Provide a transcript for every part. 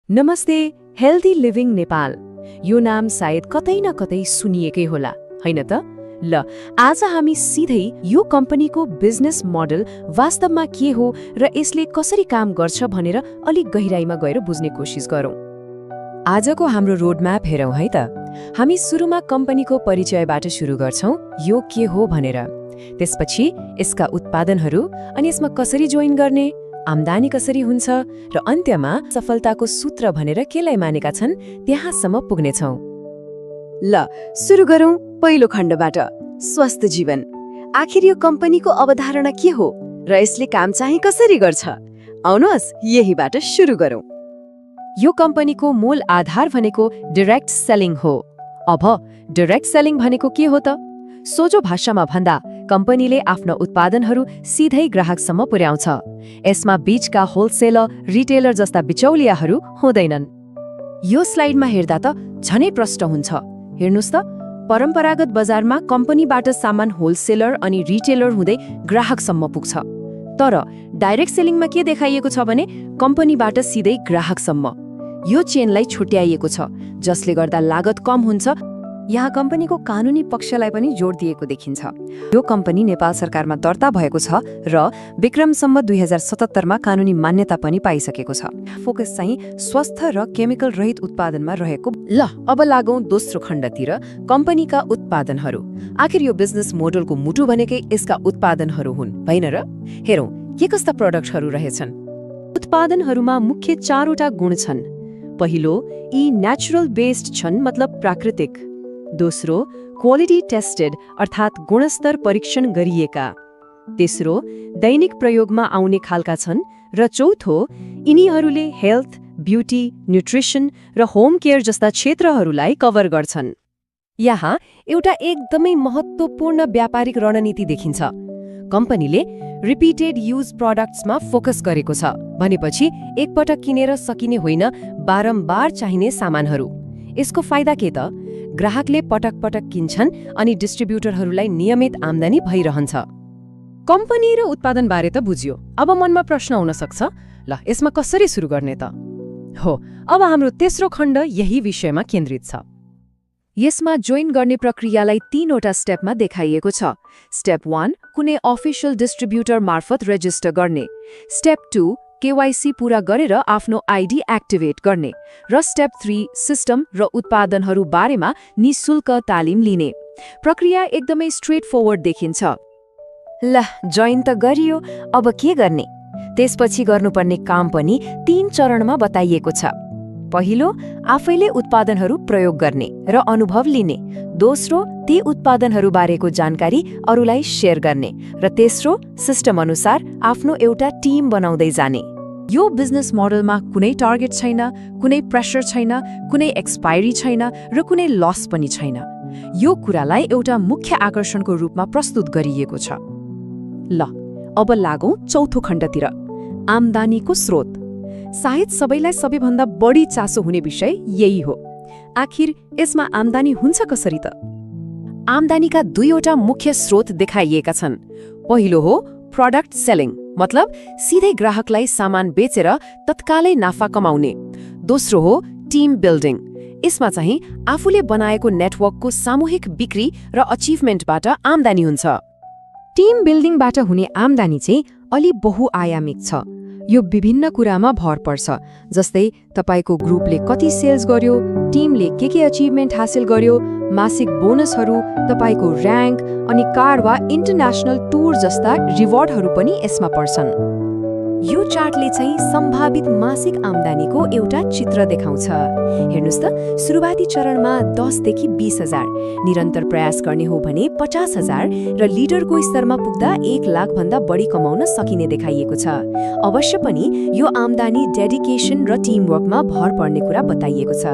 नमस्ते, healthy living Nepal. यो नाम सायद कतै न कतै सुनिएकै होला, हैन त? ल, आज हामी सिधै यो कम्पनीको बिजनेस मोडल वास्तवमा के हो र यसले कसरी काम गर्छ भनेर अलिक गहिराईमा गएर बुझ्ने कोसिस गरौँ। आजको हाम्रो रोडम्याप हेरौँ है त। हामी सुरुमा कम्पनीको परिचयबाट सुरु गर्छौँ, यो के हो भनेर। त्यसपछि यसका उत्पादनहरू, अनि यसमा कसरी जोइन गर्ने, आम्दानी कसरी हुन्छ र अन्त्यमा सफलताको सूत्र भनेर केलाई मानेका छन् त्यहाँसम्म पुग्नेछौँ। ल, सुरु गरौँ पहिलो खण्डबाट, स्वस्थ जीवन। आखिर यो कम्पनीको अवधारणा के हो र यसले काम चाहिँ कसरी गर्छ? आउनुहोस् यहीबाट सुरु गरौँ। यो कम्पनीको मूल आधार भनेको डाइरेक्ट सेलिङ हो। अब डाइरेक्ट सेलिङ भनेको के हो त? सोझो भाषामा भन्दा कम्पनीले आफ्ना उत्पादनहरू सिधै ग्राहकसम्म पुर्याउँछ। यसमा बीचका होलसेलर, रिटेलर जस्ता बिचौलियाहरू हुँदैनन्। यो स्लाइडमा हेर्दा त झनै प्रष्ट हुन्छ। हेर्नुस् त, परम्परागत बजारमा कम्पनीबाट सामान होलसेलर अनि रिटेलर हुँदै ग्राहकसम्म पुग्छ। तर डाइरेक्ट सेलिङमा के देखाइएको छ भने कम्पनीबाट सिधै ग्राहकसम्म। यो चेनलाई छुट्याइएको छ, जसले गर्दा लागत कम हुन्छ। यहाँ कम्पनीको कानुनी पक्षलाई पनि जोड दिएको देखिन्छ। यो कम्पनी नेपाल सरकारमा दर्ता भएको छ र विक्रमसम्म 2077 मा कानुनी मान्यता पनि पाइसकेको छ। फोकस चाहिँ स्वस्थ र केमिकल रहित उत्पादनमा रहेको। ल, अब लागौँ दोस्रो खण्डतिर, कम्पनीका उत्पादनहरू। आखिर यो बिजनेस मोडलको मुटु भनेकै यसका उत्पादनहरू हुन्, होइन र? हेरौँ के कस्ता प्रडक्टहरू रहेछन्। उत्पादनहरूमा मुख्य 4वटा गुण छन्। पहिलो, यी नेचुरल बेस्ड छन्, मतलब प्राकृतिक। दोस्रो, क्वालिटी टेस्टेड अर्थात् गुणस्तर परीक्षण गरिएका। तेस्रो, दैनिक प्रयोगमा आउने खालका छन्। र चौथो, यिनीहरूले हेल्थ, ब्युटी, न्युट्रिसन र होम केयर जस्ता क्षेत्रहरूलाई कभर गर्छन्। यहाँ एउटा एकदमै महत्त्वपूर्ण व्यापारिक रणनीति देखिन्छ। कम्पनीले रिपिटेड युज प्रडक्ट्समा फोकस गरेको छ, भनेपछि एकपटक किनेर सकिने होइन, बारम्बार चाहिने सामानहरू। यसको फाइदा के त? ग्राहकले पटक पटक किन्छन् अनि डिस्ट्रिब्युटरहरूलाई नियमित आम्दानी भइरहन्छ। कम्पनी र उत्पादनबारे त बुझ्यो। अब मनमा प्रश्न हुन सक्छ, ल यसमा कसरी सुरु गर्ने त? हो, अब हाम्रो तेस्रो खण्ड यही विषयमा केन्द्रित छ। यसमा जोइन गर्ने प्रक्रियालाई 3वटा स्टेपमा देखाइएको छ। स्टेप 1, कुनै अफिसियल डिस्ट्रिब्युटर मार्फत रेजिस्टर गर्ने। स्टेप 2, केवाइसी पूरा गरेर आफ्नो आइडी एक्टिभेट गर्ने। र स्टेप 3, सिस्टम र उत्पादनहरू बारेमा निशुल्क तालिम लिने। प्रक्रिया एकदमै स्ट्रेट फरवर्ड देखिन्छ। ल, जोइन त गरियो, अब के गर्ने? त्यसपछि गर्नुपर्ने काम पनि 3 चरणमा बताइएको छ। पहिलो, आफैले उत्पादनहरू प्रयोग गर्ने र अनुभव लिने। दोस्रो, ती उत्पादनहरू बारेको जानकारी अरूलाई शेयर गर्ने। र तेस्रो, सिस्टम अनुसार आफ्नो एउटा टिम बनाउँदै जाने। यो बिजनेस मोडलमा कुनै टार्गेट छैन, कुनै प्रेसर छैन, कुनै एक्सपायरी छैन र कुनै लस पनि छैन। यो कुरालाई एउटा मुख्य आकर्षणको रूपमा प्रस्तुत गरिएको छ। ल, अब लागौँ चौथो खण्डतिर, आम्दानीको स्रोत। सायद सबैलाई सबैभन्दा बढी चासो हुने विषय यही हो। आखिर यसमा आम्दानी हुन्छ कसरी त? आम्दानीका 2वटा मुख्य स्रोत देखाइएका छन्। पहिलो हो प्रोडक्ट सेलिङ, मतलब सिधै ग्राहकलाई सामान बेचेर तत्कालै नाफा कमाउने। दोस्रो हो टिम बिल्डिङ। यसमा चाहिँ आफूले बनाएको नेटवर्कको सामूहिक बिक्री र अचिभमेन्टबाट आम्दानी हुन्छ। टिम बिल्डिङबाट हुने आम्दानी चाहिँ अलि बहुआयामिक छ। यो विभिन्न कुरामा भर पर्छ, जस्तै तपाईको ग्रुपले कति सेल्स गर्यो, टिमले के अचिभमेन्ट हासिल गर्यो, मासिक बोनसहरू, तपाईको र्याङ्क, अनि कार वा इन्टरनेसनल टुर जस्ता रिवार्डहरू पनि यसमा पर्छन्। यो चार्टले चाहिँ सम्भावित मासिक आम्दानीको एउटा चित्र देखाउँछ। हेर्नुस् त, सुरुवाती चरणमा 10 देखि 20,000, निरन्तर प्रयास गर्ने हो भने 50,000 र लिडरको स्तरमा पुग्दा 1 लाख भन्दा बढी कमाउन सकिने देखाइएको छ। अवश्य पनि यो आम्दानी डेडिकेसन र टिमवर्कमा भर पर्ने कुरा बताइएको छ।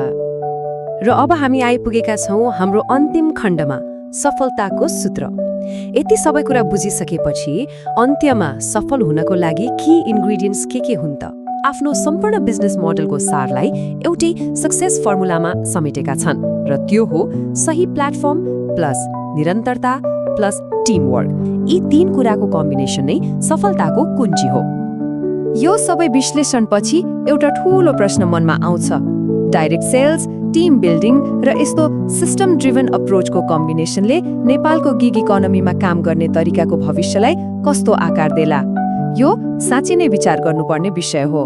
र अब हामी आइपुगेका छौँ हाम्रो अन्तिम खण्डमा, सफलताको सूत्र। यति सबै कुरा बुझिसकेपछि अन्त्यमा सफल हुनको लागि की इन्ग्रेडियन्ट्स के हुन् त? आफ्नो सम्पूर्ण बिजनेस मोडलको सारलाई एउटै सक्सेस फर्मुलामा समेटेका छन्, र त्यो हो सही प्लेटफर्म प्लस निरन्तरता प्लस टिमवर्क। यी 3 कुराको कम्बिनेसन नै सफलताको कुञ्जी हो। यो सबै विश्लेषणपछि एउटा ठूलो प्रश्न मनमा आउँछ। डाइरेक्ट सेल्स, टिम बिल्डिङ र यस्तो सिस्टम ड्रिभन अप्रोचको कम्बिनेसनले नेपालको गिग इकोनोमीमा काम गर्ने तरिकाको भविष्यलाई कस्तो आकार देला? यो साँच्चै नै विचार गर्नुपर्ने विषय हो।